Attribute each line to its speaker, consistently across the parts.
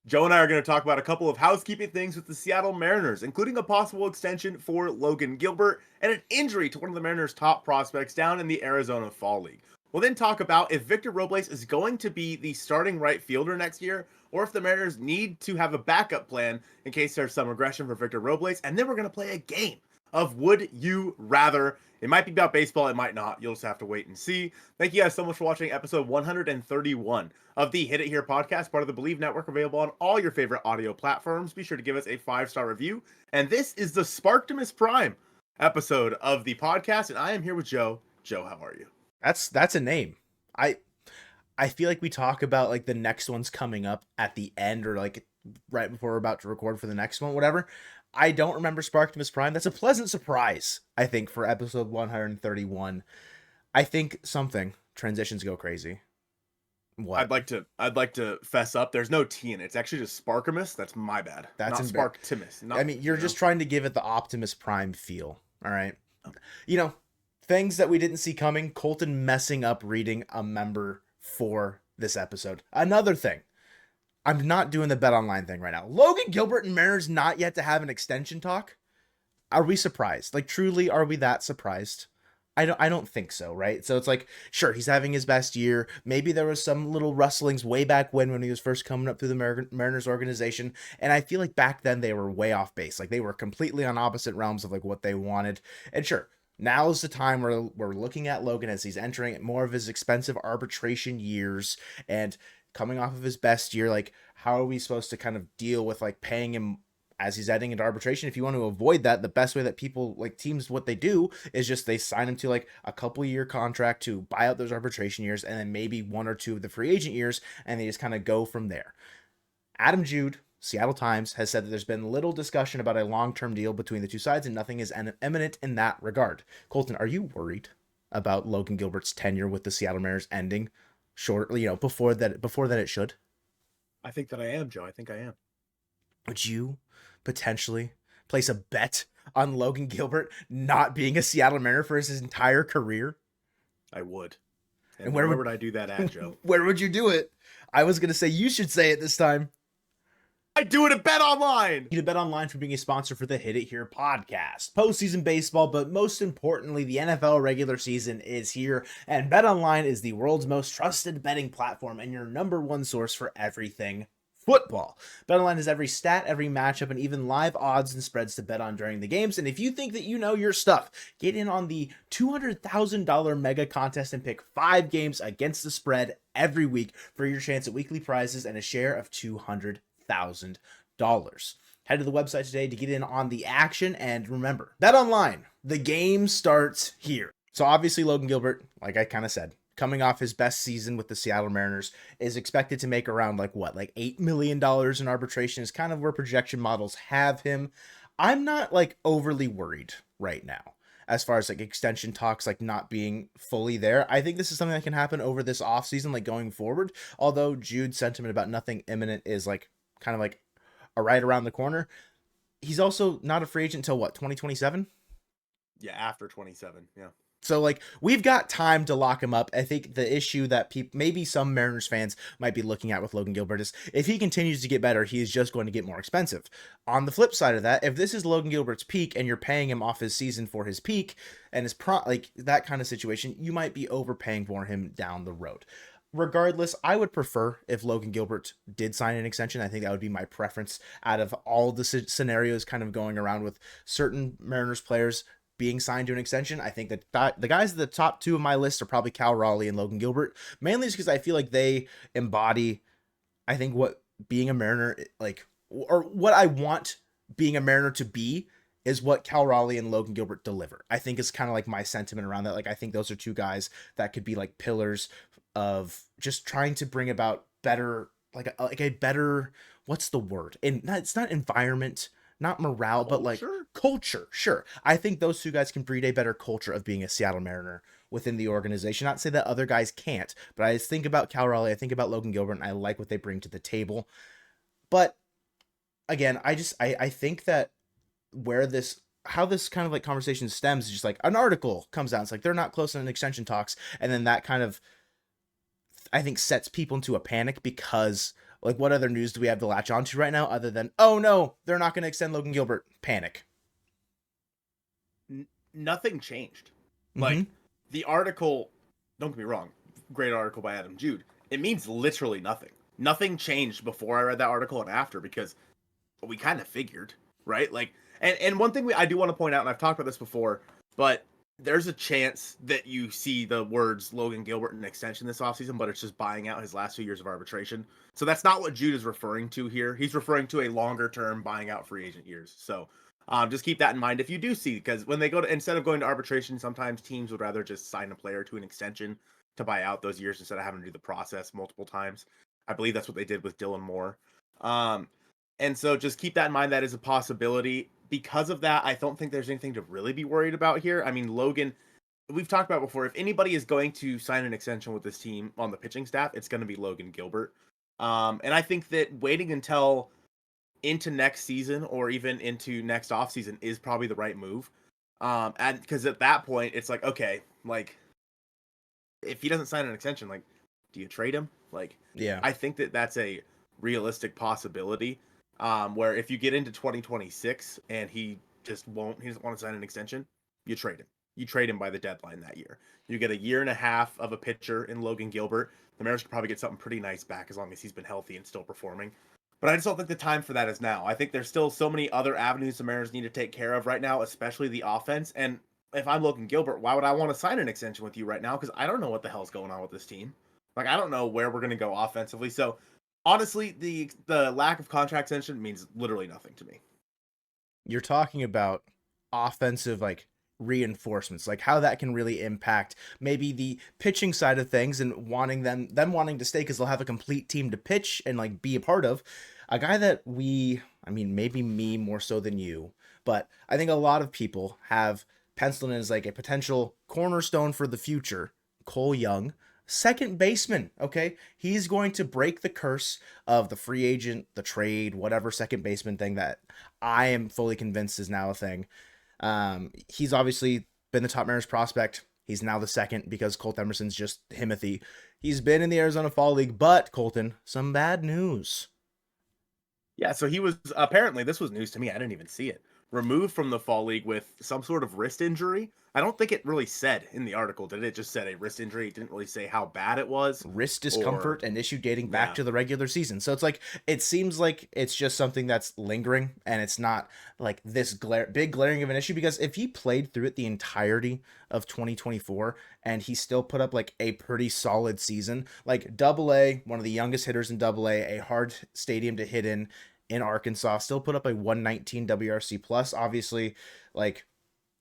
Speaker 1: Joe and I are going to talk about a couple of housekeeping things with the Seattle Mariners, including a possible extension for Logan Gilbert and an injury to one of the Mariners' top prospects down in the Arizona Fall League. We'll then talk about if Victor Robles is going to be the starting right fielder next year, or if the Mariners need to have a backup plan in case there's some regression for Victor Robles. And then we're going to play a game of Would You Rather. It might be about baseball, it might not. You'll just have to wait and see. Thank you guys so much for watching episode 131 of the Hit It Here podcast, part of the Bleav network, available on all your favorite audio platforms. Be sure to give us a 5-star review. And this is the Sparktimus Prime episode of the podcast, and I am here with Joe. Joe, how are you?
Speaker 2: That's a name. I feel like we talk about like the next one's coming up at the end or like right before we're about to record for the next one, whatever. I don't remember Sparktimus Prime. That's a pleasant surprise, I think, for episode 131. I think transitions go crazy. What?
Speaker 1: I'd like to fess up. There's no T in it. It's actually just Sparkimus. That's my bad.
Speaker 2: That's
Speaker 1: not Sparktimus.
Speaker 2: I mean, you're just trying to give it the Optimus Prime feel. All right. You know, things that we didn't see coming. Colton messing up reading a member for this episode. Another thing. I'm not doing the bet online thing right now. Logan Gilbert and Mariners not yet to have an extension talk. Are we surprised? Like, truly, are we that surprised? I don't think so, right? So it's like, sure, he's having his best year. Maybe there was some little rustlings way back when he was first coming up through the Mariners organization. And I feel like back then they were way off base. Like, they were completely on opposite realms of like what they wanted. And sure, now's the time where we're looking at Logan as he's entering more of his expensive arbitration years and coming off of his best year. Like, how are we supposed to kind of deal with like paying him as he's heading into arbitration? If you want to avoid that, the best way that people like teams, what they do is just they sign him to like a couple year contract to buy out those arbitration years and then maybe 1 or 2 of the free agent years, and they just kind of go from there. Adam Jude, Seattle Times, has said that there's been little discussion about a long-term deal between the two sides and nothing is imminent in that regard. Colton, are you worried about Logan Gilbert's tenure with the Seattle Mariners ending shortly, before that it should?
Speaker 1: I think that I am, Joe. I think I am.
Speaker 2: Would you potentially place a bet on Logan Gilbert not being a Seattle Mariner for his entire career?
Speaker 1: I would.
Speaker 2: And
Speaker 1: where would I do that at, Joe?
Speaker 2: Where would you do it? I was going to say you should say it this time.
Speaker 1: I do it at Bet Online.
Speaker 2: You Bet Online for being a sponsor for the Hit It Here podcast. Postseason baseball, but most importantly, the NFL regular season is here, and Bet Online is the world's most trusted betting platform and your number one source for everything football. BetOnline has every stat, every matchup, and even live odds and spreads to bet on during the games. And if you think that you know your stuff, get in on the $200,000 mega contest and pick 5 games against the spread every week for your chance at weekly prizes and a share of $200,000. Head to the website today to get in on the action. And remember, BetOnline, the game starts here. So obviously Logan Gilbert, like I kind of said, coming off his best season with the Seattle Mariners, is expected to make around like $8 million in arbitration is kind of where projection models have him. I'm not like overly worried right now as far as like extension talks like not being fully there. I think this is something that can happen over this offseason, like going forward. Although Jude's sentiment about nothing imminent is like kind of like a right around the corner. He's also not a free agent until what, 2027?
Speaker 1: Yeah, after 27. Yeah.
Speaker 2: So, like, we've got time to lock him up. I think the issue that maybe some Mariners fans might be looking at with Logan Gilbert is if he continues to get better, he is just going to get more expensive. On the flip side of that, if this is Logan Gilbert's peak and you're paying him off his season for his peak and his like that kind of situation, you might be overpaying for him down the road. Regardless, I would prefer if Logan Gilbert did sign an extension. I think that would be my preference out of all the scenarios kind of going around with certain Mariners players being signed to an extension. I think that the guys at the top 2 of my list are probably Cal Raleigh and Logan Gilbert, mainly just because I feel like they embody, I think, what being a Mariner, like, or what I want being a Mariner to be is what Cal Raleigh and Logan Gilbert deliver. I think it's kind of like my sentiment around that. Like, I think those are 2 guys that could be like pillars of just trying to bring about better, like a better, what's the word? And it's not environment, not morale, but like culture. Sure. I think those 2 guys can breed a better culture of being a Seattle Mariner within the organization. Not to say that other guys can't, but I just think about Cal Raleigh, I think about Logan Gilbert, and I like what they bring to the table. But again, I think that how this kind of like conversation stems is just like an article comes out. It's like they're not close on extension talks. And then that kind of, I think, sets people into a panic because Like, what other news do we have to latch onto right now other than, oh no, they're not going to extend Logan Gilbert? Panic.
Speaker 1: Nothing changed.
Speaker 2: Mm-hmm.
Speaker 1: Like, the article, don't get me wrong, great article by Adam Jude. It means literally nothing. Nothing changed before I read that article and after, because we kind of figured, right? Like, and one thing I do want to point out, and I've talked about this before, but there's a chance that you see the words Logan Gilbert in extension this offseason, but it's just buying out his last 2 years of arbitration. So that's not what Jude is referring to here. He's referring to a longer term buying out free agent years. So just keep that in mind if you do see, because when they go to, instead of going to arbitration, sometimes teams would rather just sign a player to an extension to buy out those years instead of having to do the process multiple times. I Bleav that's what they did with Dylan Moore. And so just keep that in mind. That is a possibility. Because of that, I don't think there's anything to really be worried about here. I mean, Logan, we've talked about before, if anybody is going to sign an extension with this team on the pitching staff, it's going to be Logan Gilbert. And I think that waiting until into next season or even into next offseason is probably the right move. And because at that point, it's like, okay, like, if he doesn't sign an extension, like, do you trade him? Like,
Speaker 2: Yeah.
Speaker 1: I think that that's a realistic possibility. Where if you get into 2026 and he doesn't want to sign an extension, you trade him. You trade him by the deadline that year. You get a year and a half of a pitcher in Logan Gilbert. The Mariners could probably get something pretty nice back as long as he's been healthy and still performing. But I just don't think the time for that is now. I think there's still so many other avenues the Mariners need to take care of right now, especially the offense. And if I'm Logan Gilbert, why would I want to sign an extension with you right now? Because I don't know what the hell's going on with this team. Like, I don't know where we're going to go offensively. So honestly, the lack of contract extension means literally nothing to me.
Speaker 2: You're talking about offensive, like, reinforcements, like how that can really impact maybe the pitching side of things and wanting them wanting to stay because they'll have a complete team to pitch and like be a part of. A guy that I mean, maybe me more so than you, but I think a lot of people have penciled in as like a potential cornerstone for the future, Cole Young, second baseman. Okay, he's going to break the curse of the free agent, the trade, whatever second baseman thing that I am fully convinced is now a thing. He's obviously been the top Mariners prospect. He's now the second because Colt Emerson's just Timothy. He's been in the Arizona Fall League, but Colton, some bad news.
Speaker 1: Yeah, so he was apparently, this was news to me. I didn't even see it. Removed from the Fall League with some sort of wrist injury. I don't think it really said in the article. Did it just said a wrist injury? It didn't really say how bad it was.
Speaker 2: Wrist discomfort and issue dating back
Speaker 1: Yeah.
Speaker 2: to the regular season. So it's like, it seems like it's just something that's lingering and it's not like this big glaring of an issue, because if he played through it the entirety of 2024 and he still put up like a pretty solid season, like Double-A, one of the youngest hitters in Double-A, a hard stadium to hit in Arkansas, still put up a 119 WRC plus. Obviously, like,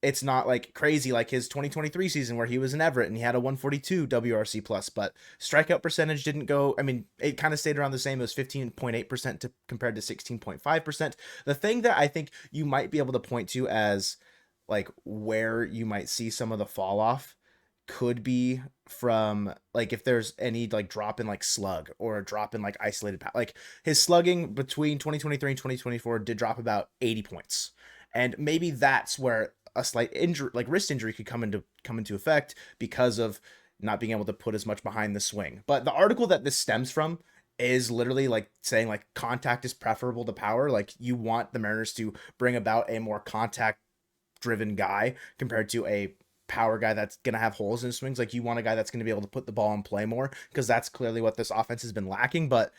Speaker 2: it's not like crazy like his 2023 season where he was in Everett and he had a 142 WRC plus, but strikeout percentage didn't go. I mean, it kind of stayed around the same. It was 15.8% compared to 16.5%. The thing that I think you might be able to point to as like where you might see some of the fall off could be from like if there's any like drop in like slug or a drop in like isolated like his slugging between 2023 and 2024 did drop about 80 points, and maybe that's where a slight injury like wrist injury could come into effect because of not being able to put as much behind the swing. But the article that this stems from is literally like saying like contact is preferable to power. Like, you want the Mariners to bring about a more contact driven guy compared to a power guy that's going to have holes in swings. Like, you want a guy that's going to be able to put the ball in play more, because that's clearly what this offense has been lacking. But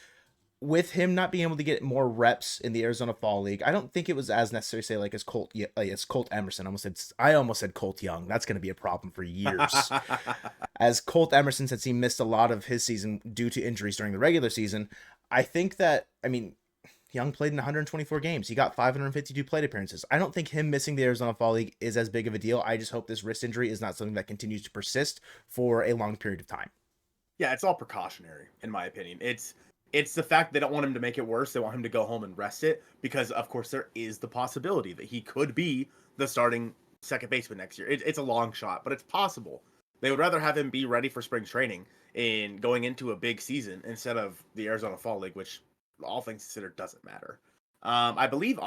Speaker 2: with him not being able to get more reps in the Arizona Fall League, I don't think it was as necessary to say like as Colt Emerson. I almost said Colt Young. That's going to be a problem for years. As Colt Emerson, since he missed a lot of his season due to injuries during the regular season, I think that, I mean, Young played in 124 games. He got 552 plate appearances. I don't think him missing the Arizona Fall League is as big of a deal. I just hope this wrist injury is not something that continues to persist for a long period of time.
Speaker 1: Yeah, it's all precautionary, in my opinion. It's the fact they don't want him to make it worse. They want him to go home and rest it, because, of course, there is the possibility that he could be the starting second baseman next year. It's a long shot, but it's possible. They would rather have him be ready for spring training and going into a big season instead of the Arizona Fall League, which, all things considered, doesn't matter. I Bleav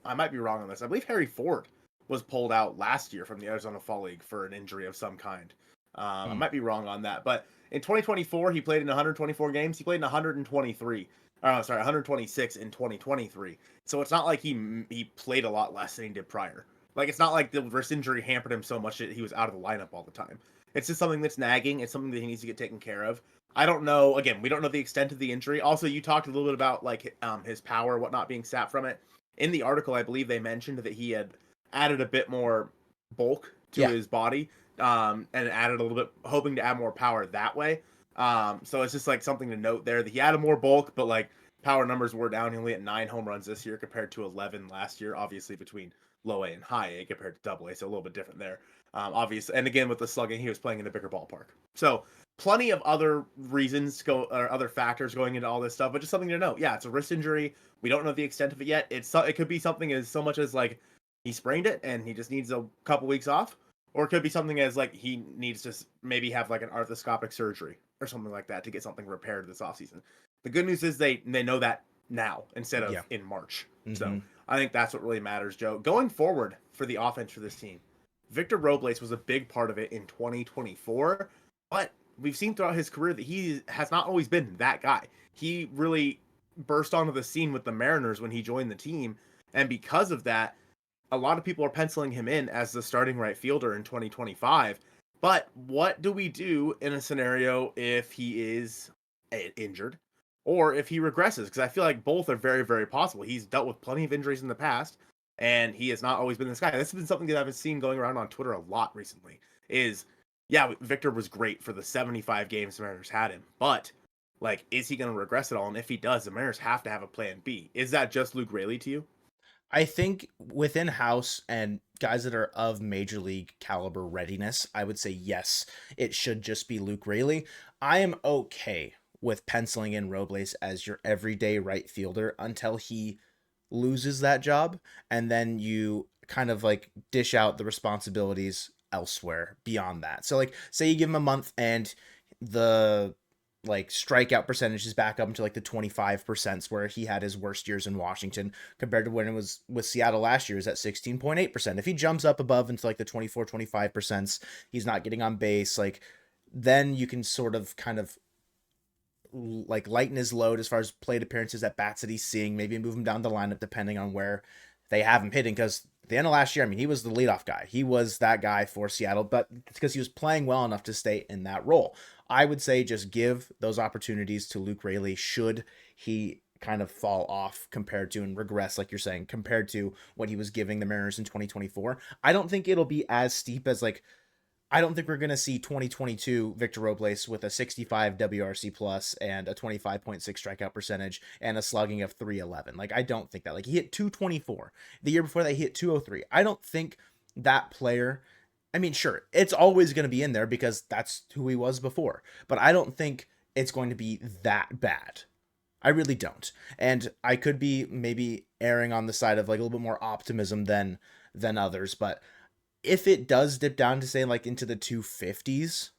Speaker 1: I might be wrong on this. I Bleav Harry Ford was pulled out last year from the Arizona Fall League for an injury of some kind. I might be wrong on that, but in 2024 he played in 124 games. He played in 123. Oh, sorry, 126 in 2023. So it's not like he played a lot less than he did prior. Like it's not like the wrist injury hampered him so much that he was out of the lineup all the time. It's just something that's nagging. It's something that he needs to get taken care of. I don't know. Again, we don't know the extent of the injury. Also, you talked a little bit about like his power, whatnot being sapped from it. In the article, I Bleav they mentioned that he had added a bit more bulk to
Speaker 2: Yeah.
Speaker 1: his body, and added a little bit, hoping to add more power that way. So it's just like something to note there that he added more bulk, but like power numbers were down. He only had 9 home runs this year compared to 11 last year. Obviously between low A and high A compared to double A, so a little bit different there. Obviously, and again with the slugging, he was playing in a bigger ballpark. So plenty of other reasons or other factors going into all this stuff, but just something to note. Yeah, it's a wrist injury. We don't know the extent of it yet. It could be something as so much as like he sprained it and he just needs a couple weeks off, or it could be something as like he needs to maybe have like an arthroscopic surgery or something like that to get something repaired this offseason. The good news is they know that now instead of in March. So I think that's what really matters, Joe. Going forward for the offense for this team, Victor Robles was a big part of it in 2024, but we've seen throughout his career that he has not always been that guy. He really burst onto the scene with the Mariners when he joined the team, and because of that, a lot of people are penciling him in as the starting right fielder in 2025. But what do we do in a scenario if he is injured or if he regresses? Because I feel like both are very, very possible. He's dealt with plenty of injuries in the past, and he has not always been this guy. This has been something that I've been seeing going around on Twitter a lot recently. Yeah, Victor was great for the 75 games the Mariners had him, but like, is he going to regress at all? And if he does, the Mariners have to have a plan B. Is that just Luke Raley to you?
Speaker 2: I think within house and guys that are of major league caliber readiness, I would say yes, it should just be Luke Raley. I am okay with penciling in Robles as your everyday right fielder until he loses that job, and then you kind of like dish out the responsibilities elsewhere beyond that. So like say you give him a month and the like strikeout percentage is back up into like the 25% where he had his worst years in Washington compared to when it was with Seattle last year is at 16.8%. If he jumps up above into like the 24-25%, he's not getting on base, like then you can sort of kind of like lighten his load as far as plate appearances at bats that he's seeing, maybe move him down the lineup depending on where they have him hitting. Because at the end of last year, I mean, he was the leadoff guy. He was that guy for Seattle, but it's because he was playing well enough to stay in that role. I would say just give those opportunities to Luke Raley should he kind of fall off compared to and regress, like you're saying, compared to what he was giving the Mariners in 2024. I don't think it'll be as steep as like I don't think we're going to see 2022 Victor Robles with a 65 WRC plus and a 25.6 strikeout percentage and a slugging of 311. Like, I don't think that. Like, he hit 224. The year before that, he hit 203. I don't think that player, I mean, sure, it's always going to be in there because that's who he was before. But I don't think it's going to be that bad. I really don't. And I could be maybe erring on the side of like a little bit more optimism than others, but if it does dip down to say like into the 250s,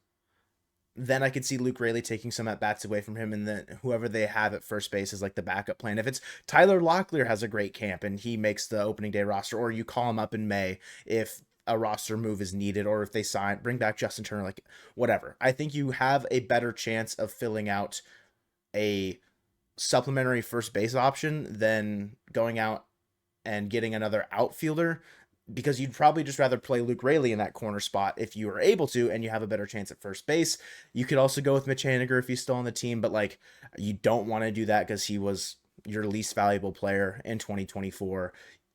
Speaker 2: then I could see Luke Raley taking some at bats away from him, and then whoever they have at first base is like the backup plan. If it's Tyler Locklear has a great camp and he makes the opening day roster, or you call him up in May if a roster move is needed, or if they bring back Justin Turner, like whatever. I think you have a better chance of filling out a supplementary first base option than going out and getting another outfielder, because you'd probably just rather play Luke Raley in that corner spot if you are able to, and you have a better chance at first base. You could also go with Mitch Haniger if he's still on the team, but like you don't want to do that because he was your least valuable player in 2024.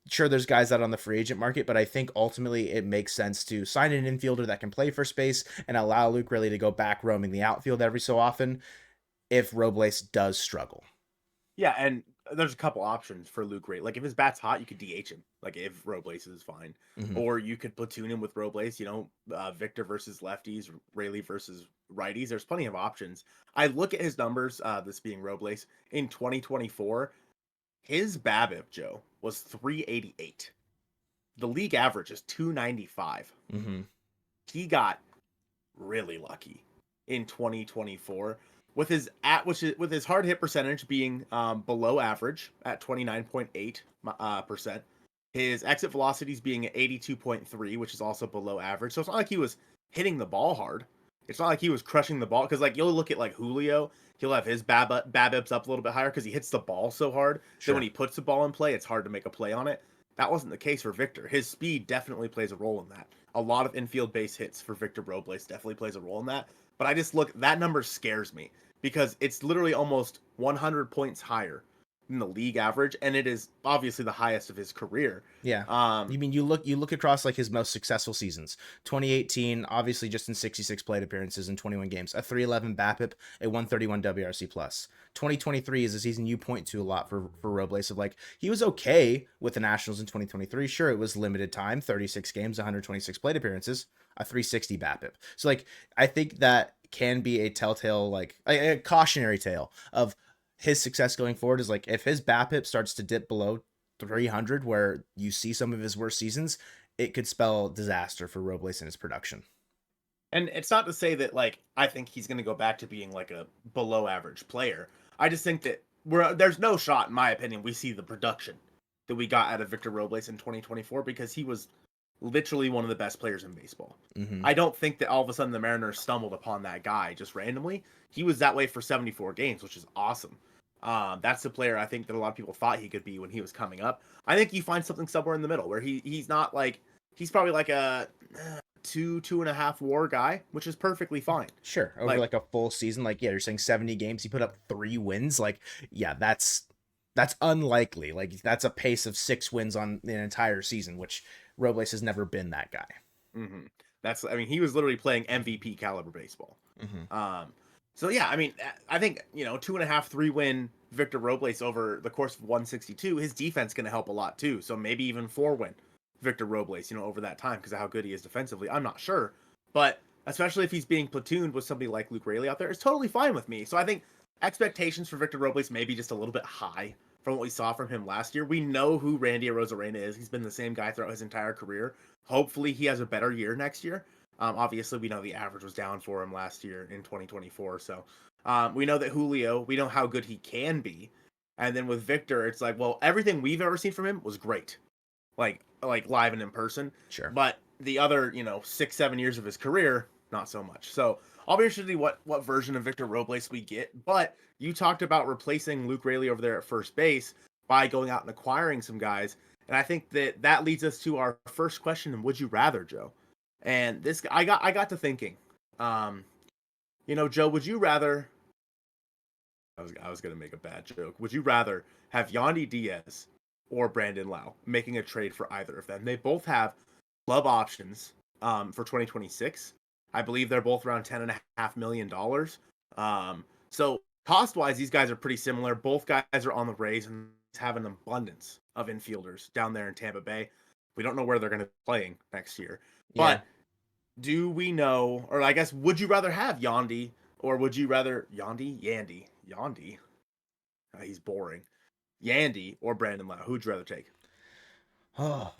Speaker 2: Sure, there's guys out on the free agent market, but I think ultimately it makes sense to sign an infielder that can play first base and allow Luke Raley to go back roaming the outfield every so often if Robles does struggle.
Speaker 1: Yeah, and there's a couple options for Luke Raley. Like if his bat's hot, you could DH him. Like if Robles is fine, or you could platoon him with Robles. Victor versus lefties, Raley versus righties. There's plenty of options. I look at his numbers. This being Robles in 2024, his BABIP, Joe, was 388. The league average is 295. He got really lucky in 2024 with his with his hard hit percentage being below average at 29.8%. His exit velocities being at 82.3, which is also below average. So it's not like he was hitting the ball hard. It's not like he was crushing the ball, because like you'll look at like Julio, he'll have his BABIPs up a little bit higher because he hits the ball so hard. Then when
Speaker 2: Sure.
Speaker 1: he puts the ball in play, it's hard to make a play on it. That wasn't the case for Victor. His speed definitely plays a role in that. A lot of infield base hits for Victor Robles definitely plays a role in that. But I just look, that number scares me because it's literally almost 100 points higher than the league average, and it is obviously the highest of his career.
Speaker 2: Yeah.
Speaker 1: Um,
Speaker 2: You mean you look across like his most successful seasons. 2018, obviously just in 66 plate appearances in 21 games, a 311 BABIP, a 131 WRC plus. 2023 is a season you point to a lot for Robles of like he was okay with the Nationals in 2023. Sure, it was limited time, 36 games, 126 plate appearances, a 360 BABIP. So like I think that can be a telltale like a cautionary tale of his success going forward is like if his BABIP starts to dip below 300 where you see some of his worst seasons, it could spell disaster for Robles and his production.
Speaker 1: and it's not to say that like I think he's going to go back to being like a below average player. I just think that there's no shot, in my opinion, we see the production that we got out of Victor Robles in 2024 because he was literally one of the best players in baseball.
Speaker 2: Mm-hmm.
Speaker 1: I don't think that all of a sudden the Mariners stumbled upon that guy just randomly. He was that way for 74 games, which is awesome. That's the player I think that a lot of people thought he could be when he was coming up. I think you find something somewhere in the middle where he's not like he's probably like a 2.5 WAR guy, which is perfectly fine.
Speaker 2: Sure. Over like a full season, like yeah, you're saying 70 games, he put up 3 wins. Like, yeah, that's unlikely. Like that's a pace of 6 wins on the entire season, which Robles has never been that guy.
Speaker 1: Mm-hmm. I mean, he was literally playing MVP caliber baseball.
Speaker 2: Mm-hmm.
Speaker 1: So yeah, I mean, I think 2.5, 3 win Victor Robles over the course of 162. His defense going to help a lot too. So maybe even 4 win Victor Robles, over that time because of how good he is defensively. I'm not sure, but especially if he's being platooned with somebody like Luke Raley out there, it's totally fine with me. So I think expectations for Victor Robles may be just a little bit high from what we saw from him last year. We know who Randy Arozarena is. He's been the same guy throughout his entire career. Hopefully he has a better year next year. Obviously, we know the average was down for him last year in 2024. So we know that Julio, we know how good he can be. And then with Victor, it's like, well, everything we've ever seen from him was great. Like live and in person.
Speaker 2: Sure.
Speaker 1: But the other, 6-7 years of his career, not so much. So I'll be interested to see what version of Victor Robles we get. But you talked about replacing Luke Raley over there at first base by going out and acquiring some guys. And I think that leads us to our first question: would you rather, Joe? And this, I got to thinking, Joe, would you rather? I was gonna make a bad joke. Would you rather have Yandy Diaz or Brandon Lowe making a trade for either of them? They both have club options for 2026. I Bleav they're both around $10.5 million. So cost wise, these guys are pretty similar. Both guys are on the Rays and have an abundance of infielders down there in Tampa Bay. We don't know where they're going to be playing next year.
Speaker 2: Yeah.
Speaker 1: But do we know, or I guess, would you rather have Yandy, or would you rather Yandy? He's boring. Yandy or Brandon Lowe? Who'd you rather take?
Speaker 2: Oh,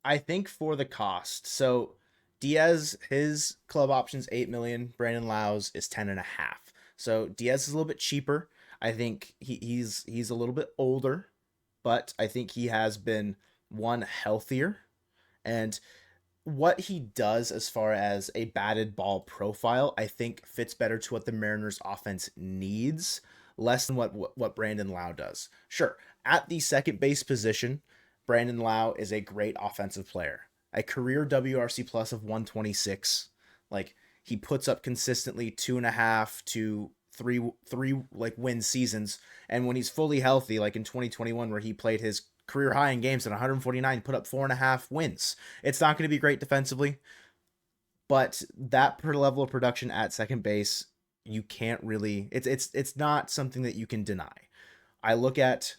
Speaker 2: I think for the cost. So Diaz, his club options 8 million. Brandon Lau's is 10.5. So Diaz is a little bit cheaper. I think he's a little bit older, but I think he has been one healthier. And what he does as far as a batted ball profile, I think fits better to what the Mariners offense needs, less than what Brandon Lowe does. Sure, at the second base position, Brandon Lowe is a great offensive player. A career WRC plus of 126. Like he puts up consistently 2.5 to three like win seasons. And when he's fully healthy, like in 2021, where he played his career high in games at 149, put up 4.5 wins. It's not going to be great defensively, but that per level of production at second base, you can't really. It's not something that you can deny. I look at.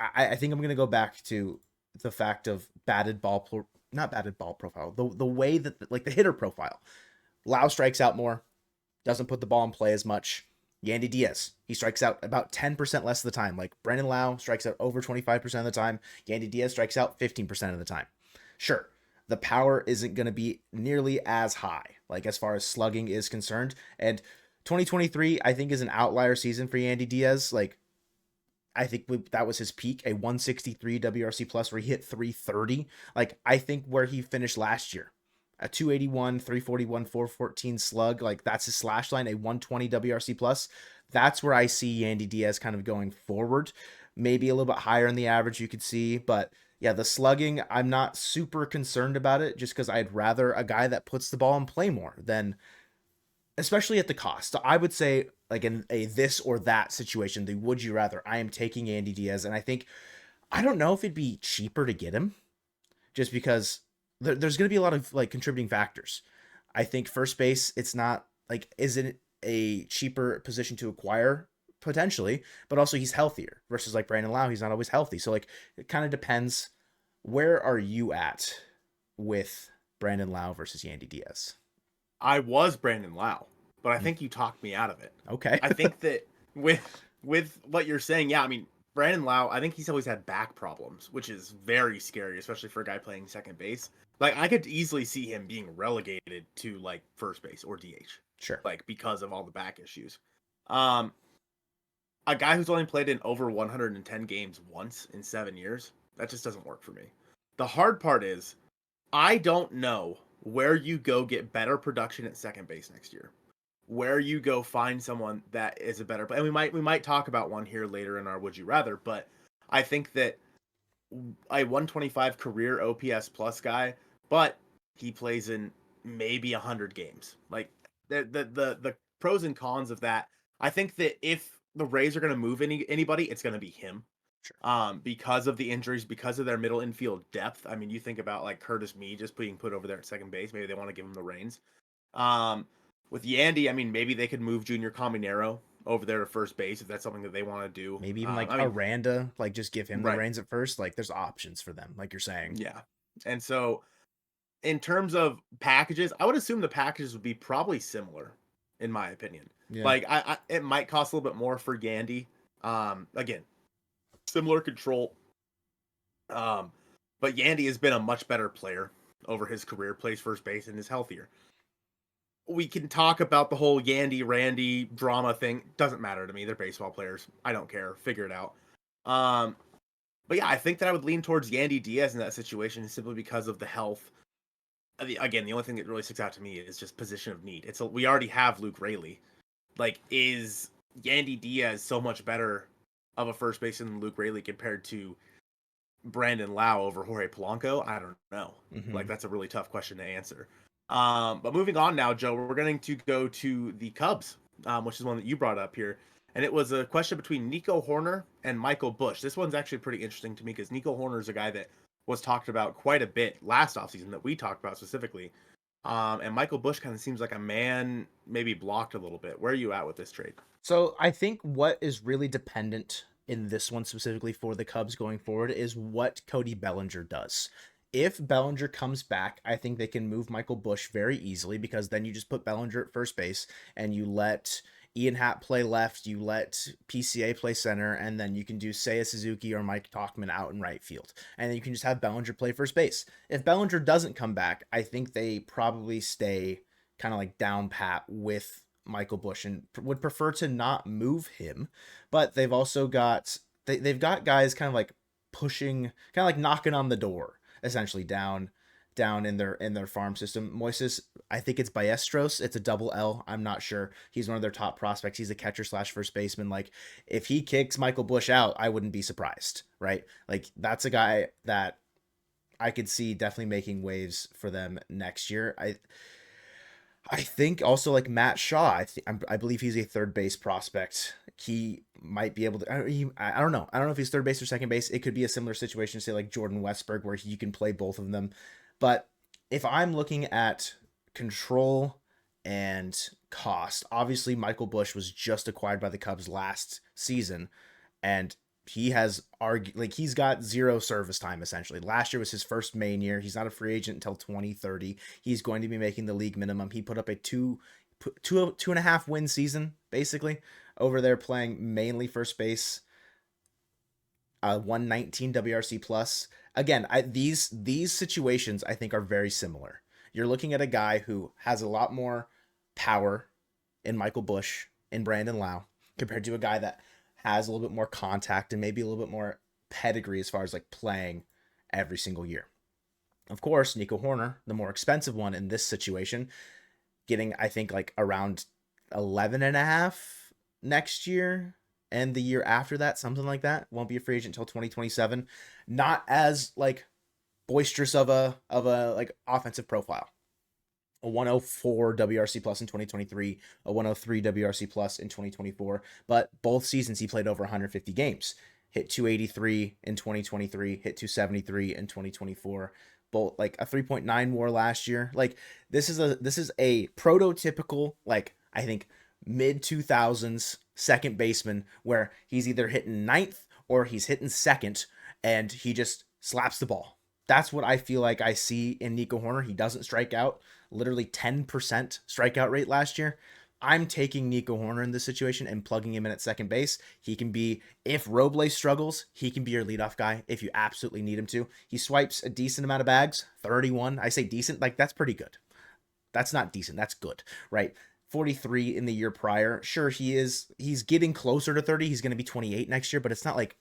Speaker 2: I think I'm going to go back to the fact of not batted ball profile. The way that like the hitter profile. Lau strikes out more, doesn't put the ball in play as much. Yandy Diaz, he strikes out about 10% less of the time. Like Brandon Lowe strikes out over 25% of the time. Yandy Diaz strikes out 15% of the time. Sure, the power isn't going to be nearly as high, like as far as slugging is concerned. And 2023, I think, is an outlier season for Yandy Diaz. Like, I think that was his peak, a 163 WRC plus where he hit 330. Like, I think where he finished last year, a 281, 341, 414 slug. Like that's his slash line, a 120 WRC plus. That's where I see Yandy Diaz kind of going forward. Maybe a little bit higher in the average you could see, but yeah, the slugging, I'm not super concerned about it just because I'd rather a guy that puts the ball in play more than, especially at the cost. So I would say like in a this or that situation, the would you rather, I am taking Yandy Diaz. And I think, I don't know if it'd be cheaper to get him just because there's going to be a lot of like contributing factors. I think first base, it's not like, is it a cheaper position to acquire? Potentially, but also he's healthier versus like Brandon Lowe. He's not always healthy. So like it kind of depends. Where are you at with Brandon Lowe versus Yandy Diaz?
Speaker 1: I was Brandon Lowe, but I think you talked me out of it.
Speaker 2: Okay.
Speaker 1: I think that with what you're saying, yeah, I mean, Brandon Lowe, I think he's always had back problems, which is very scary, especially for a guy playing second base. Like I could easily see him being relegated to like first base or DH.
Speaker 2: Sure.
Speaker 1: Like because of all the back issues. Um a guy who's only played in over 110 games once in 7 years, that just doesn't work for me. The hard part is I don't know where you go get better production at second base next year. Where you go find someone that is a better, and we might talk about one here later in our would you rather, but I think that a 125 career OPS plus guy, but he plays in maybe 100 games. Like the pros and cons of that. I think that if the Rays are going to move anybody, it's going to be him.
Speaker 2: Sure.
Speaker 1: Because of the injuries, because of their middle infield depth. I mean, you think about like Curtis Mead just being put over there at second base. Maybe they want to give him the reins. Um, with Yandy, I mean, maybe they could move Junior Caminero over there to first base if that's something that they want to do.
Speaker 2: Maybe even like
Speaker 1: I mean,
Speaker 2: Aranda, like just give him the
Speaker 1: right,
Speaker 2: reins at first. Like there's options for them, like you're saying.
Speaker 1: yeah. And so, in terms of packages, I would assume the packages would be probably similar, in my opinion.
Speaker 2: Yeah.
Speaker 1: Like, I it might cost a little bit more for Yandy. Again, similar control. But Yandy has been a much better player over his career, plays first base, and is healthier. We can talk about the whole Yandy Randy drama thing. Doesn't matter to me. They're baseball players. I don't care. Figure it out. Um, but yeah, I think that I would lean towards Yandy Diaz in that situation simply because of the health. Again, the only thing that really sticks out to me is just position of need. We already have Luke Raley. Like, is Yandy Diaz so much better of a first baseman than Luke Raley compared to Brandon Lowe over Jorge Polanco? I don't know.
Speaker 2: Mm-hmm.
Speaker 1: Like, that's a really tough question to answer. But moving on now, Joe, we're going to go to the Cubs, which is one that you brought up here. And it was a question between Nico Horner and Michael Busch. This one's actually pretty interesting to me because Nico Horner is a guy that was talked about quite a bit last offseason that we talked about specifically. And Michael Busch kind of seems like a man maybe blocked a little bit. Where are you at with this trade?
Speaker 2: So I think what is really dependent in this one specifically for the Cubs going forward is what Cody Bellinger does. If Bellinger comes back, I think they can move Michael Busch very easily because then you just put Bellinger at first base and you let Ian Happ play left, you let PCA play center, and then you can do Seiya Suzuki or Mike Tauchman out in right field. And then you can just have Bellinger play first base. If Bellinger doesn't come back, I think they probably stay kind of like down pat with Michael Busch and would prefer to not move him. But they've also got they've got guys kind of like pushing, kind of like knocking on the door essentially down in their farm system. Moises, I think it's Ballesteros. It's a double L. I'm not sure. He's one of their top prospects. He's a catcher slash first baseman. Like if he kicks Michael Busch out, I wouldn't be surprised, right? Like that's a guy that I could see definitely making waves for them next year. I think also like Matt Shaw. I believe he's a third base prospect. He might be able to. I don't know. I don't know if he's third base or second base. It could be a similar situation, say like Jordan Westberg, where you can play both of them. But if I'm looking at control and cost, obviously Michael Busch was just acquired by the Cubs last season, and he has he's got zero service time essentially. Last year was his first main year. He's not a free agent until 2030. He's going to be making the league minimum. He put up a two and a half win season basically over there playing mainly first base. 119 WRC plus. Again, these situations I think are very similar. You're looking at a guy who has a lot more power in Michael Busch and Brandon Lowe compared to a guy that has a little bit more contact and maybe a little bit more pedigree as far as like playing every single year. Of course, Nico Hoerner, the more expensive one in this situation, getting, I think, like around 11 and a half next year and the year after that, something like that. Won't be a free agent until 2027. Not as like boisterous of a like offensive profile. A 104 WRC plus in 2023, a 103 WRC plus in 2024, but both seasons he played over 150 games. Hit 283 in 2023, hit 273 in 2024, both like a 3.9 WAR last year. Like this is a prototypical, like I think mid 2000s second baseman where he's either hitting ninth or he's hitting second and he just slaps the ball. That's what I feel like I see in Nico Hoerner. He doesn't strike out, literally 10% strikeout rate last year. I'm taking Nico Hoerner in this situation and plugging him in at second base. He can be, if Robles struggles, he can be your leadoff guy if you absolutely need him to. He swipes a decent amount of bags, 31. I say decent, like that's pretty good. That's not decent, that's good, right? 43 in the year prior. Sure, he's getting closer to 30. He's going to be 28 next year, but it's not like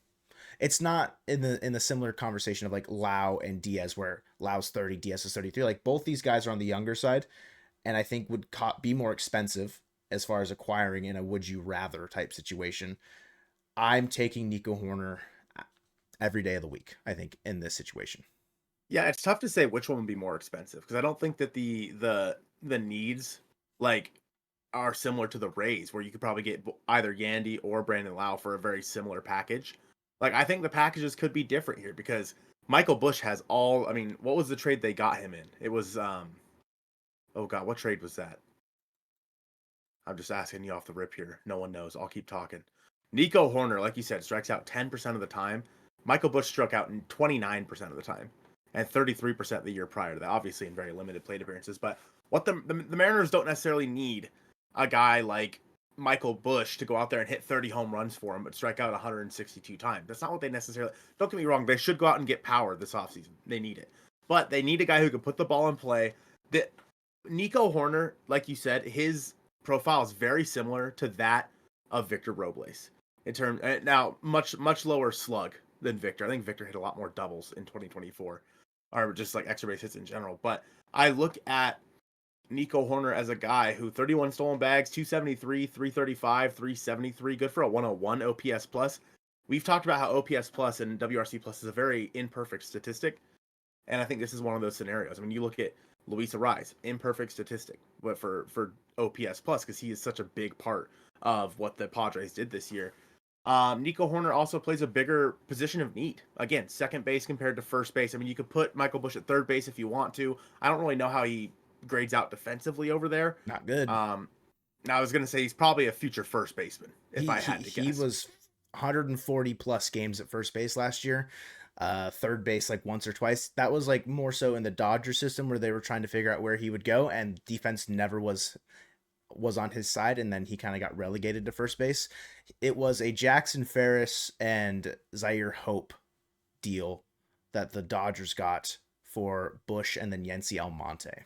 Speaker 2: it's not in the similar conversation of like Lowe and Diaz, where Lau's 30, Diaz is 33. Like both these guys are on the younger side, and I think would be more expensive as far as acquiring in a would you rather type situation. I'm taking Nico Hoerner every day of the week, I think, in this situation.
Speaker 1: Yeah, it's tough to say which one would be more expensive because I don't think that the needs like are similar to the Rays, where you could probably get either Yandy or Brandon Lowe for a very similar package. Like I think the packages could be different here because Michael Busch has all. I mean, what was the trade they got him in? It was oh god, what trade was that? I'm just asking you off the rip here. No one knows. I'll keep talking. Nico Hoerner, like you said, strikes out 10% of the time. Michael Busch struck out in 29% of the time and 33% the year prior to that, obviously in very limited plate appearances. But what the Mariners don't necessarily need a guy like Michael Busch to go out there and hit 30 home runs for him, but strike out 162 times. That's not what they necessarily. Don't get me wrong. They should go out and get power this offseason. They need it. But they need a guy who can put the ball in play. That Nico Hoerner, like you said, his profile is very similar to that of Victor Robles. In terms now, much lower slug than Victor. I think Victor hit a lot more doubles in 2024, or just like extra base hits in general. But I look at Nico Hoerner as a guy who 31 stolen bags, 273, 335, 373, good for a 101 OPS plus. We've talked about how OPS plus and WRC plus is a very imperfect statistic, and I think this is one of those scenarios. I mean, you look at Luis Arraez, imperfect statistic, but for OPS plus because he is such a big part of what the Padres did this year. Nico Hoerner also plays a bigger position of need. Again, second base compared to first base. I mean, you could put Michael Busch at third base if you want to. I don't really know how he grades out defensively over there.
Speaker 2: Not good.
Speaker 1: Now I was gonna say he's probably a future first baseman if I had to guess.
Speaker 2: He was 140 plus games at first base last year. Third base like once or twice. That was like more so in the Dodger system where they were trying to figure out where he would go, and defense never was on his side, and then he kind of got relegated to first base. It was a Jackson Ferris and Zaire Hope deal that the Dodgers got for Busch and then Yency Almonte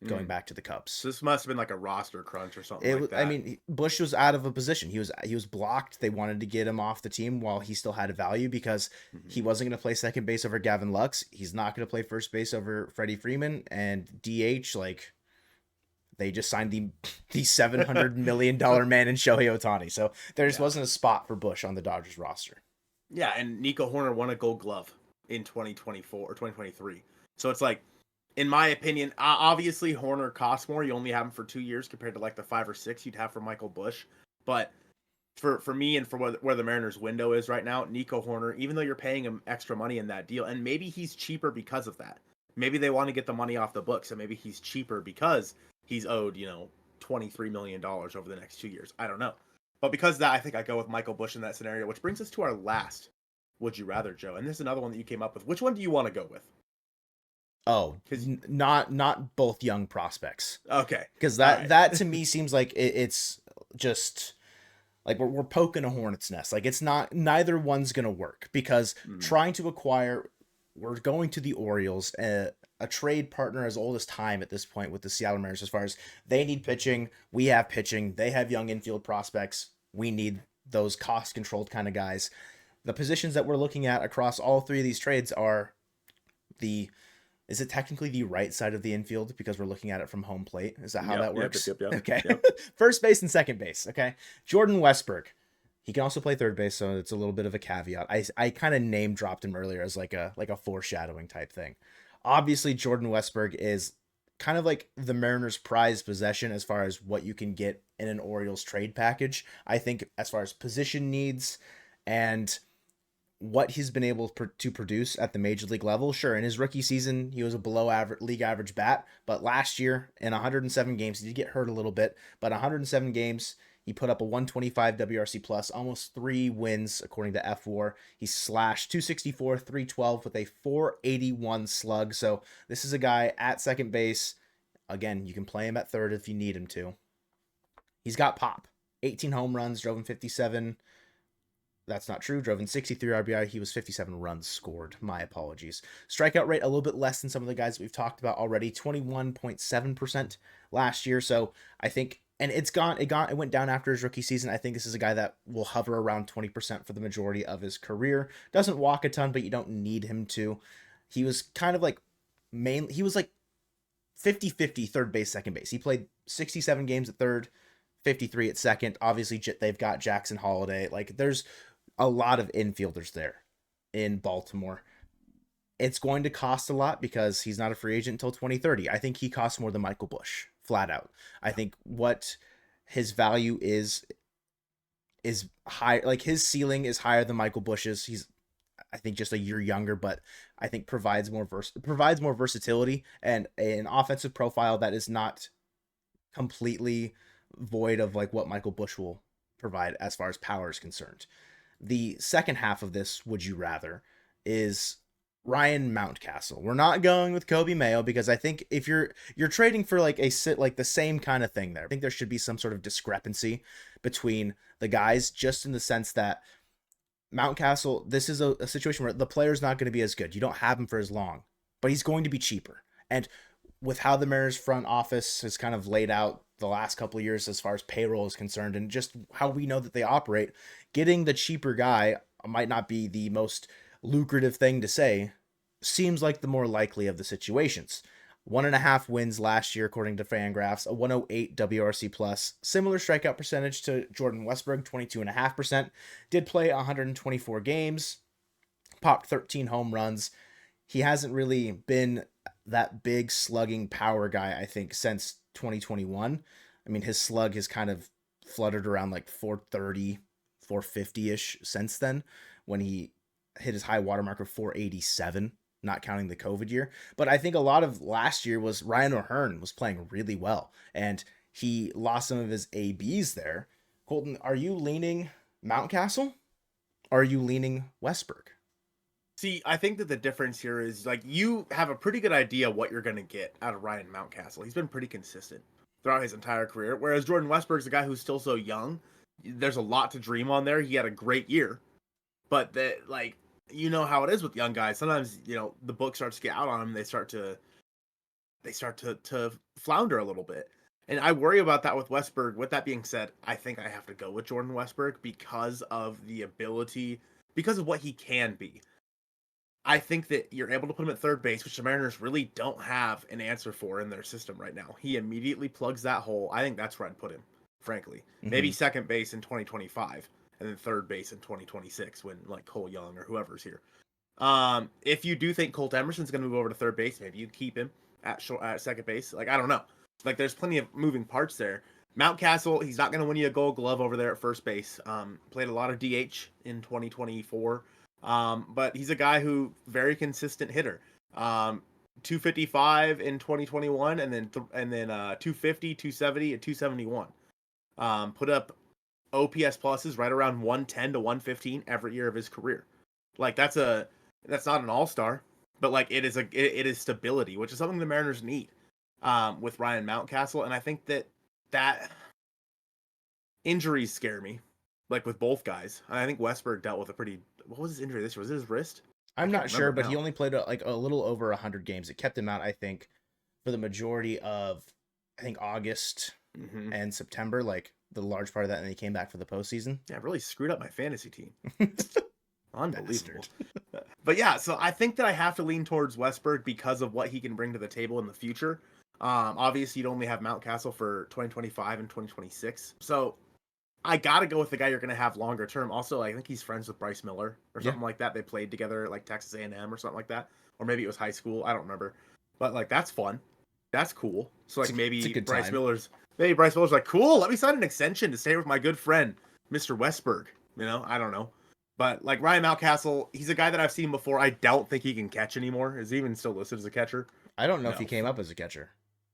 Speaker 2: going back to the Cubs.
Speaker 1: So this must have been like a roster crunch or something like that.
Speaker 2: I mean, Busch was out of a position. He was blocked. They wanted to get him off the team while he still had a value because he wasn't going to play second base over Gavin Lux. He's not going to play first base over Freddie Freeman, and DH, like, they just signed the $700 million man in Shohei Ohtani. So there just wasn't a spot for Busch on the Dodgers roster.
Speaker 1: Yeah, and Nico Hoerner won a Gold Glove in 2024 or 2023. So it's like, in my opinion, obviously Hoerner costs more. You only have him for 2 years compared to like the 5 or 6 you'd have for Michael Busch. But for me and for where the Mariners window is right now, Nico Hoerner, even though you're paying him extra money in that deal, and maybe he's cheaper because of that. Maybe they want to get the money off the books, and maybe he's cheaper because he's owed, $23 million over the next 2 years. I don't know. But because of that, I think I go with Michael Busch in that scenario, which brings us to our last Would You Rather, Joe. And this is another one that you came up with. Which one do you want to go with?
Speaker 2: Oh, not both young prospects.
Speaker 1: Okay.
Speaker 2: Because that to me seems like it's just like we're poking a hornet's nest. Like it's not, neither one's going to work because trying to acquire, we're going to the Orioles, a trade partner as old as time at this point with the Seattle Mariners, as far as they need pitching, we have pitching, they have young infield prospects, we need those cost controlled kind of guys. The positions that we're looking at across all three of these trades are the Is it technically the right side of the infield because we're looking at it from home plate? Is that how that works?
Speaker 1: Yep.
Speaker 2: Okay.
Speaker 1: Yep.
Speaker 2: First base and second base. Okay. Jordan Westburg. He can also play third base, so it's a little bit of a caveat. I kind of name dropped him earlier as like a foreshadowing type thing. Obviously, Jordan Westburg is kind of like the Mariners' prized possession as far as what you can get in an Orioles trade package. I think as far as position needs and what he's been able to produce at the major league level. Sure, in his rookie season, he was a below average league average bat, but last year in 107 games, he did get hurt a little bit, but 107 games, he put up a 125 WRC plus, almost 3 wins according to F4. He slashed 264, 312 with a 481 slug. So this is a guy at second base. Again, you can play him at third if you need him to. He's got pop. 18 home runs, drove in 57. That's not true. Drove in 63 RBI. He was 57 runs scored. My apologies. Strikeout rate a little bit less than some of the guys that we've talked about already. 21.7% last year. So I think, and it went down after his rookie season. I think this is a guy that will hover around 20% for the majority of his career. Doesn't walk a ton, but you don't need him to. He was kind of like he was like 50-50 third base, second base. He played 67 games at third, 53 at second. Obviously, they've got Jackson Holiday. Like, there's a lot of infielders there in Baltimore. It's going to cost a lot because he's not a free agent until 2030. I think he costs more than Michael Busch, flat out. I think what his value is high. Like, his ceiling is higher than Michael Busch's. He's, I think, just a year younger, but I think provides more versatility and an offensive profile that is not completely void of like what Michael Busch will provide as far as power is concerned. The second half of this, would you rather, is Ryan Mountcastle. We're not going with Kobe Mayo because I think if you're trading for like the same kind of thing there, I think there should be some sort of discrepancy between the guys, just in the sense that Mountcastle, this is a situation where the player's not going to be as good. You don't have him for as long, but he's going to be cheaper. And with how the Mariners front office has kind of laid out the last couple of years as far as payroll is concerned and just how we know that they operate, getting the cheaper guy might not be the most lucrative thing to say. Seems like the more likely of the situations. 1.5 wins last year, according to Fangraphs, a 108 WRC plus, similar strikeout percentage to Jordan Westburg, 22.5%, did play 124 games, popped 13 home runs. He hasn't really been that big slugging power guy, I think, since 2021. I mean, his slug has kind of fluttered around like 430, 450-ish since then, when he hit his high watermark of 487, not counting the COVID year. But I think a lot of last year was Ryan O'Hearn was playing really well, and he lost some of his ABs there. Colton, are you leaning Mountcastle? Or are you leaning Westburg?
Speaker 1: See, I think that the difference here is, like, you have a pretty good idea what you're going to get out of Ryan Mountcastle. He's been pretty consistent throughout his entire career, whereas Jordan Westburg's a guy who's still so young. There's a lot to dream on there. He had a great year, but that, like, you know how it is with young guys. Sometimes, you know, the book starts to get out on them. They start to flounder a little bit. And I worry about that with Westburg. With that being said, I think I have to go with Jordan Westburg because of the ability, because of what he can be. I think that you're able to put him at third base, which the Mariners really don't have an answer for in their system right now. He immediately plugs that hole. I think that's where I'd put him, frankly. Maybe second base in 2025, and then third base in 2026 when, like, Cole Young or whoever's here. If you do think Colt Emerson's going to move over to third base, maybe you keep him at second base. Like, I don't know. Like, there's plenty of moving parts there. Mountcastle, he's not going to win you a Gold Glove over there at first base. Played a lot of DH in 2024. But he's a guy who very consistent hitter. 255 in 2021, and then 250, 270, and 271. Put up OPS pluses right around 110 to 115 every year of his career. Like, that's not an all-star, but like it is stability, which is something the Mariners need with Ryan Mountcastle. And I think that injuries scare me, like with both guys. I think Westburg dealt with a pretty. What was his injury this year? Was it his wrist?
Speaker 2: I'm not sure, but he only played like a little over 100 games. It kept him out, I think, for the majority of, I think, August and September, like the large part of that, and then he came back for the postseason.
Speaker 1: Yeah, it really screwed up my fantasy team. Unbelievable.
Speaker 2: Bastard.
Speaker 1: But yeah, so I think that I have to lean towards Westberg because of what he can bring to the table in the future. Obviously, you'd only have Mountcastle for 2025 and 2026. So I got to go with the guy you're going to have longer term. Also, I think he's friends with Bryce Miller or
Speaker 2: Yeah.
Speaker 1: something like that. They played together at like Texas A&M or something like that. Or maybe it was high school. I don't remember. But like, that's fun. That's cool. So like
Speaker 2: It's
Speaker 1: maybe
Speaker 2: a good
Speaker 1: Bryce
Speaker 2: time.
Speaker 1: Miller's like, cool, let me sign an extension to stay with my good friend, Mr. Westberg. You know, I don't know. But like Ryan Mountcastle, he's a guy that I've seen before. I don't think he can catch anymore. Is he even still listed as a catcher?
Speaker 2: I don't know if
Speaker 1: No.
Speaker 2: he came up as a catcher.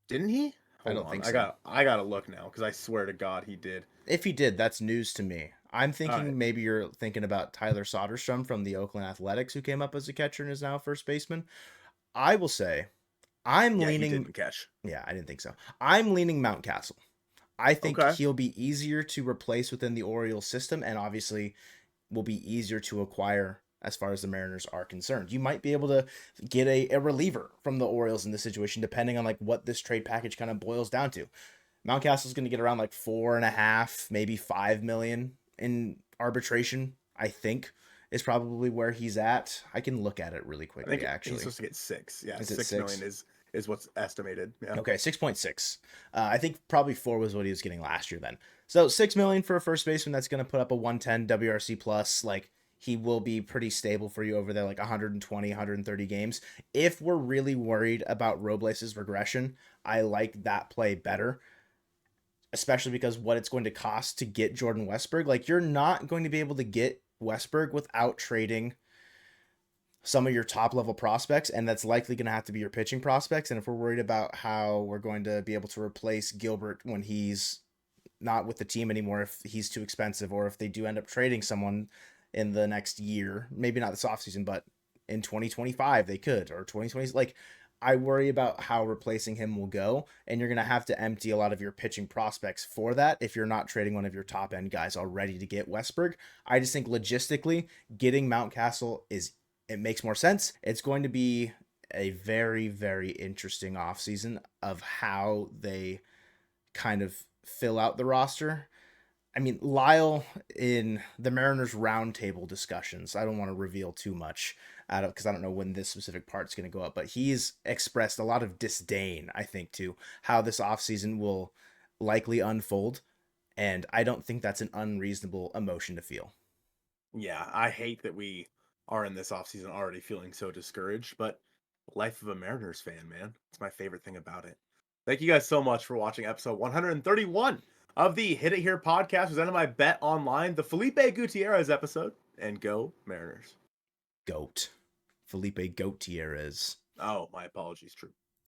Speaker 1: Didn't he?
Speaker 2: I
Speaker 1: Hold
Speaker 2: don't
Speaker 1: on.
Speaker 2: think so.
Speaker 1: I gotta look now because I swear to God he did.
Speaker 2: If he did, that's news to me. I'm
Speaker 1: All
Speaker 2: thinking
Speaker 1: right.
Speaker 2: maybe you're thinking about Tyler Soderstrom from the Oakland Athletics, who came up as a catcher and is now a first baseman. I will say, I'm
Speaker 1: Yeah, he
Speaker 2: leaning.
Speaker 1: didn't catch.
Speaker 2: Yeah, I didn't think so. I'm leaning Mountcastle. I think
Speaker 1: Okay.
Speaker 2: he'll be easier to replace within the Orioles system, and obviously will be easier to acquire as far as the Mariners are concerned. You might be able to get a reliever from the Orioles in this situation, depending on like what this trade package kind of boils down to. Mountcastle's going to get around like 4.5, maybe 5 million in arbitration. I think is probably where he's at. I can look at it really
Speaker 1: I
Speaker 2: quickly.
Speaker 1: think he's
Speaker 2: Actually,
Speaker 1: supposed to get 6. Yeah,
Speaker 2: is it
Speaker 1: 6 million is what's estimated. Yeah.
Speaker 2: Okay, 6.6. I think probably 4 was what he was getting last year then. So 6 million for a first baseman that's going to put up a 110 WRC plus. Like he will be pretty stable for you over there, like 120, 130 games. If we're really worried about Robles' regression, I like that play better, especially because what it's going to cost to get Jordan Westberg. Like you're not going to be able to get Westberg without trading some of your top level prospects, and that's likely going to have to be your pitching prospects. And if we're worried about how we're going to be able to replace Gilbert when he's not with the team anymore, if he's too expensive, or if they do end up trading someone in the next year, maybe not this offseason, but in 2025 they could, or 2020, like I worry about how replacing him will go, and you're going to have to empty a lot of your pitching prospects for that if you're not trading one of your top end guys already to get Westberg. I just think logistically getting Mountcastle it makes more sense. It's going to be a very, very interesting offseason of how they kind of fill out the roster. I mean, Lyle in the Mariners roundtable discussions, I don't want to reveal too much out of because I don't know when this specific part's going to go up, but he's expressed a lot of disdain, I think, to how this offseason will likely unfold. And I don't think that's an unreasonable emotion to feel.
Speaker 1: Yeah, I hate that we are in this offseason already feeling so discouraged, but life of a Mariners fan, man. It's my favorite thing about it. Thank you guys so much for watching episode 131 of the Hit It Here podcast presented by Bet Online, the Felipe Gutierrez episode, and go Mariners.
Speaker 2: Goat. Felipe Gutierrez.
Speaker 1: Oh, my apologies, true.